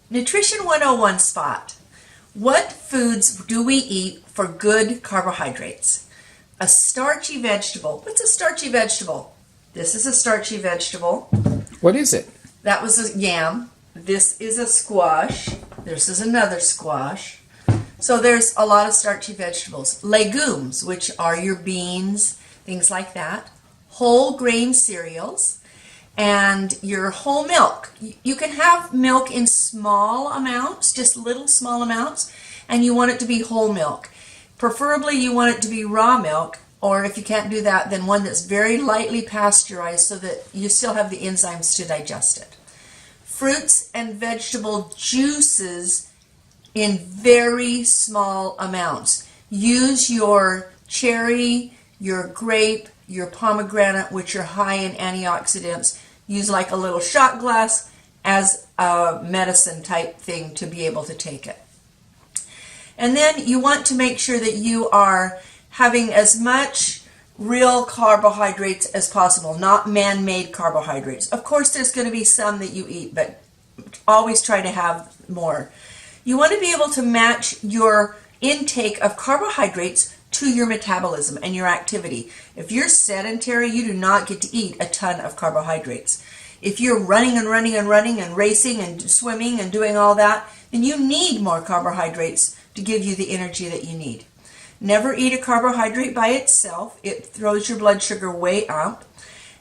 Nutrition 101 spot. What foods do we eat for good carbohydrates? A starchy vegetable. What's a starchy vegetable? This is a starchy vegetable. What is it? That was a yam. This is a squash. This is another squash. So there's a lot of starchy vegetables. Legumes, which are your beans, things like that. Whole grain cereals. And your whole milk. You can have milk in small amounts, just little small amounts, and you want it to be whole milk. Preferably you want it to be raw milk, or if you can't do that, then one that's very lightly pasteurized so that you still have the enzymes to digest it. Fruits and vegetable juices in very small amounts. Use your cherry, your grape, your pomegranate, which are high in antioxidants. Use like a little shot glass as a medicine type thing to be able to take it. And then you want to make sure that you are having as much real carbohydrates as possible, not man-made carbohydrates. Of course, there's going to be some that you eat, but always try to have more. You want to be able to match your intake of carbohydrates to your metabolism and your activity. If you're sedentary, you do not get to eat a ton of carbohydrates. If you're running and running and running and racing and swimming and doing all that, then you need more carbohydrates to give you the energy that you need. Never eat a carbohydrate by itself. It throws your blood sugar way up.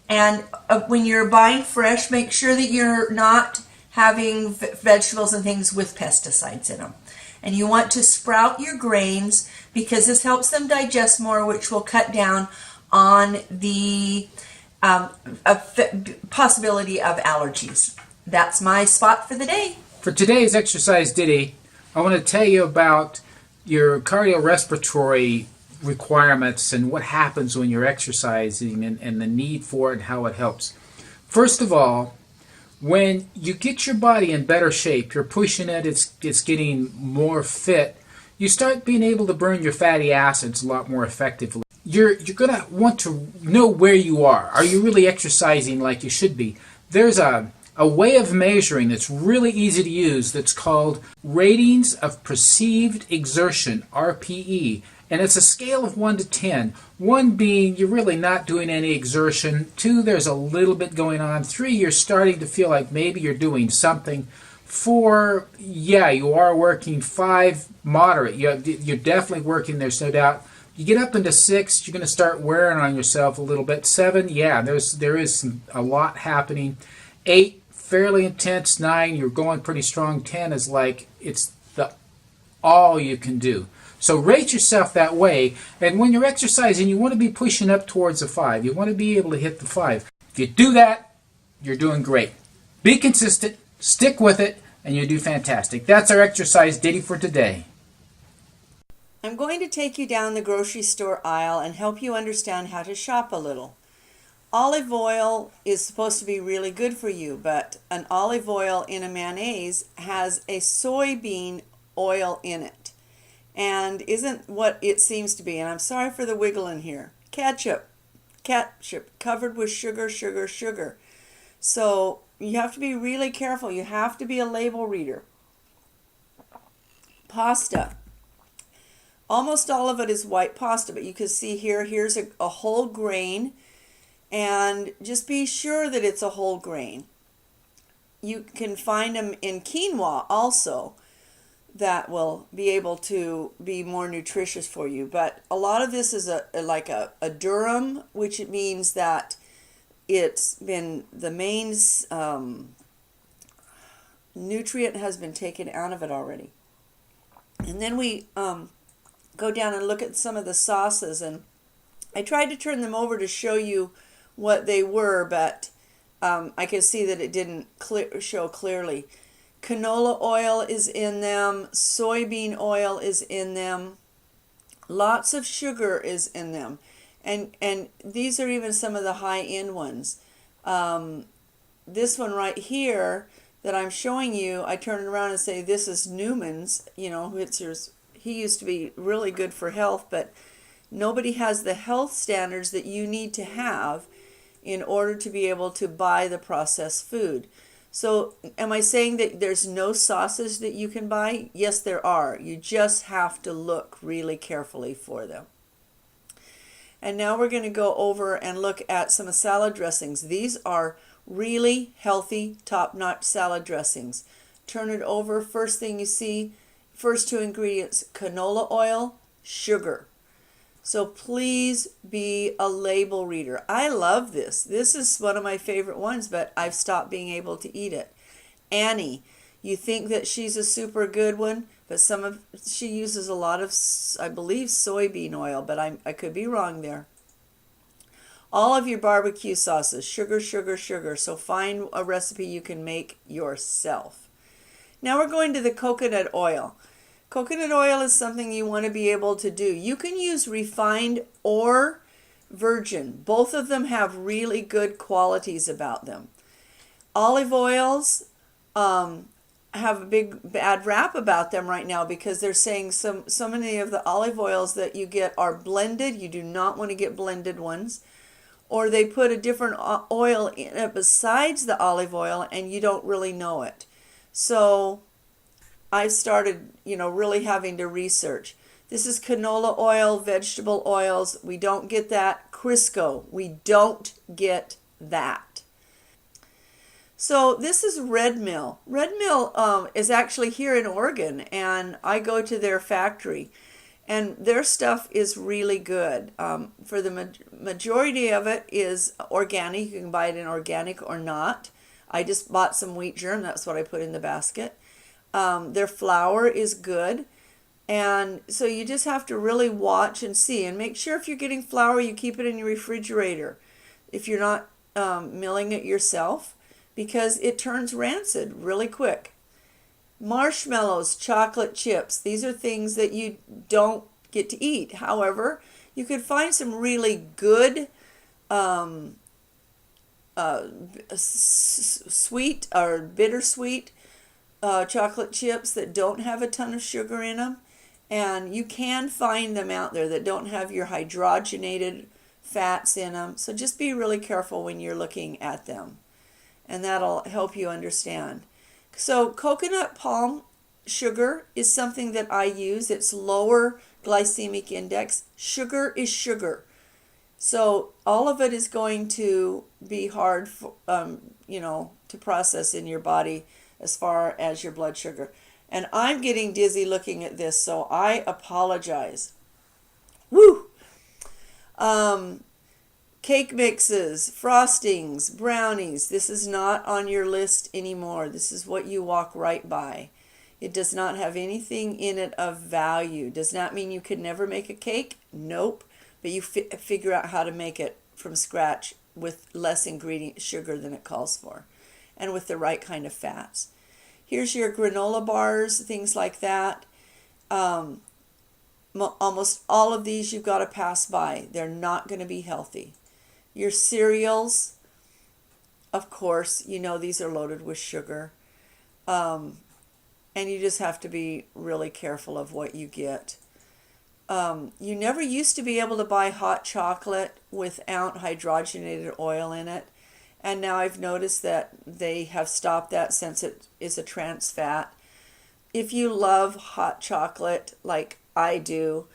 And when you're buying fresh, make sure that you're not having vegetables and things with pesticides in them. And you want to sprout your grains because this helps them digest more, which will cut down on the possibility of allergies. That's my spot for the day. For today's exercise ditty, I want to tell you about your cardiorespiratory requirements and what happens when you're exercising and the need for it and how it helps. First of all, when you get your body in better shape, you're pushing it, it's getting more fit, you start being able to burn your fatty acids a lot more effectively. You're going to want to know where you are. Are you really exercising like you should be? There's a way of measuring that's really easy to use that's called Ratings of Perceived Exertion, RPE. And it's a scale of 1 to 10. 1 being you're really not doing any exertion. 2, there's a little bit going on. 3, you're starting to feel like maybe you're doing something. 4, yeah, you are working. 5, moderate. You're definitely working, there's no doubt. You get up into 6, you're going to start wearing on yourself a little bit. 7, yeah, there is a lot happening. 8, fairly intense. 9, you're going pretty strong. 10 is like it's the all you can do. So rate yourself that way, and when you're exercising, you want to be pushing up towards a 5. You want to be able to hit the 5. If you do that, you're doing great. Be consistent, stick with it, and you do fantastic. That's our exercise ditty for today. I'm going to take you down the grocery store aisle and help you understand how to shop a little. Olive oil is supposed to be really good for you, but an olive oil in a mayonnaise has a soybean oil in it and isn't what it seems to be. And I'm sorry for the wiggling here. Ketchup covered with sugar. So you have to be really careful. You have to be a label reader. Pasta. Almost all of it is white pasta, but you can see here's a whole grain, and just be sure that it's a whole grain. You can find them in quinoa also that will be able to be more nutritious for you. But a lot of this is like a durum, which it means that it's been the main nutrient has been taken out of it already. And then we go down and look at some of the sauces, and I tried to turn them over to show you what they were, but I could see that it didn't show clearly. Canola oil is in them, soybean oil is in them, lots of sugar is in them, and these are even some of the high-end ones. This one right here that I'm showing you, I turn it around and say this is Newman's. You know, he used to be really good for health, but nobody has the health standards that you need to have in order to be able to buy the processed food. So am I saying that there's no sauces that you can buy? Yes, there are. You just have to look really carefully for them. And now we're going to go over and look at some salad dressings. These are really healthy, top-notch salad dressings. Turn it over. First thing you see, first two ingredients, canola oil, sugar. So please be a label reader. I love this. This is one of my favorite ones, but I've stopped being able to eat it. Annie, you think that she's a super good one, but she uses a lot of, I believe, soybean oil, but I could be wrong there. All of your barbecue sauces, sugar, sugar, sugar. So find a recipe you can make yourself. Now we're going to the coconut oil. Coconut oil is something you want to be able to do. You can use refined or virgin. Both of them have really good qualities about them. Olive oils have a big bad rap about them right now because they're saying so many of the olive oils that you get are blended. You do not want to get blended ones. Or they put a different oil in it besides the olive oil and you don't really know it. So I started, really having to research. This is canola oil, vegetable oils. We don't get that. Crisco, we don't get that. So this is Red Mill. Red Mill is actually here in Oregon, and I go to their factory. And their stuff is really good. For the majority of it is organic. You can buy it in organic or not. I just bought some wheat germ. That's what I put in the basket. Their flour is good. And so you just have to really watch and see. And make sure if you're getting flour, you keep it in your refrigerator. If you're not milling it yourself, because it turns rancid really quick. Marshmallows, chocolate chips, these are things that you don't get to eat. However, you could find some really good sweet or bittersweet chocolate chips that don't have a ton of sugar in them. And you can find them out there that don't have your hydrogenated fats in them. So just be really careful when you're looking at them. And that'll help you understand. So coconut palm sugar is something that I use. It's lower glycemic index. Sugar is sugar. So all of it is going to be hard for, to process in your body as far as your blood sugar. And I'm getting dizzy looking at this, so I apologize. Woo! Cake mixes, frostings, brownies. This is not on your list anymore. This is what you walk right by. It does not have anything in it of value. Does not mean you could never make a cake. Nope. But you figure out how to make it from scratch with less ingredient sugar than it calls for and with the right kind of fats. Here's your granola bars, things like that. Almost all of these you've got to pass by. They're not going to be healthy. Your cereals, of course, these are loaded with sugar. And you just have to be really careful of what you get. You never used to be able to buy hot chocolate without hydrogenated oil in it. And now I've noticed that they have stopped that since it is a trans fat. If you love hot chocolate like I do,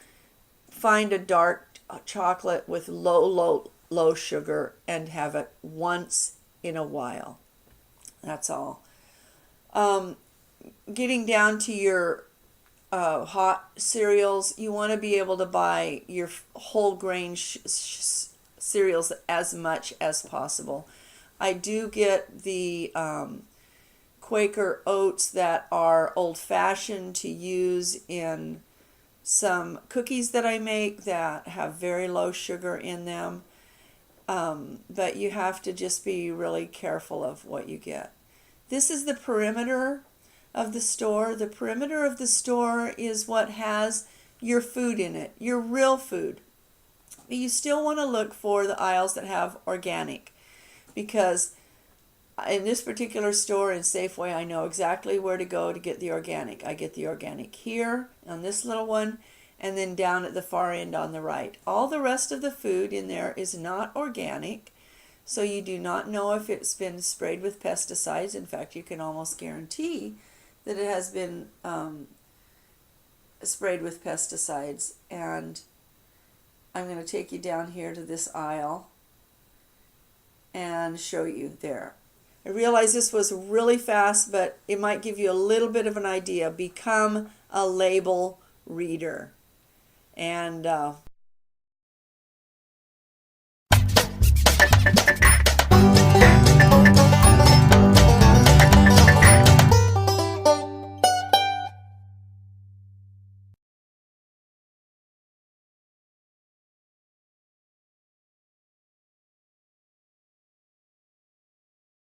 find a dark chocolate with low sugar and have it once in a while. That's all. Getting down to your hot cereals, you want to be able to buy your whole grain cereals as much as possible. I do get the Quaker oats that are old-fashioned to use in some cookies that I make that have very low sugar in them. But you have to just be really careful of what you get. This is the perimeter of the store. The perimeter of the store is what has your food in it, your real food. But you still want to look for the aisles that have organic, because in this particular store in Safeway, I know exactly where to go to get the organic. I get the organic here on this little one, and then down at the far end on the right. All the rest of the food in there is not organic. So you do not know if it's been sprayed with pesticides. In fact, you can almost guarantee that it has been sprayed with pesticides. And I'm going to take you down here to this aisle and show you there. I realize this was really fast, but it might give you a little bit of an idea. Become a label reader. And